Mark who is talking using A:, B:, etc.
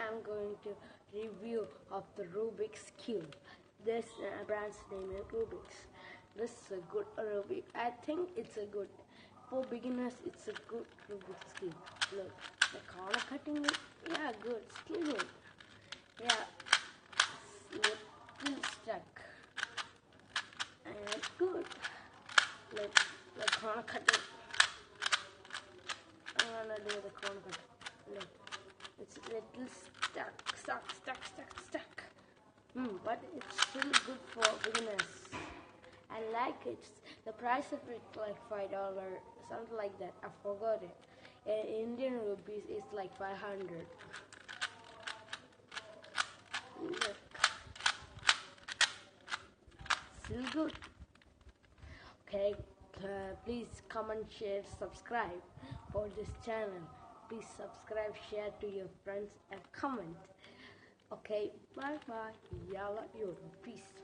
A: I'm going to review of the Rubik's Cube. This brand's name is Rubik's. This is a good Rubik. I think it's a good, for beginners it's a good Rubik's Cube. Look, the corner cutting, yeah, good, still good. Yeah, little stuck. And good. Look, the corner cutting. I'm gonna do the corner cutting. Look, it's a little stuck. But it's still good for beginners. I like it. The price of it like $5, something like that. I forgot it. Indian rupees is like 500. Look, still good. Okay, please comment, share, subscribe for this channel. Please subscribe, share to your friends and comment. Okay, bye bye. Yalla, peace.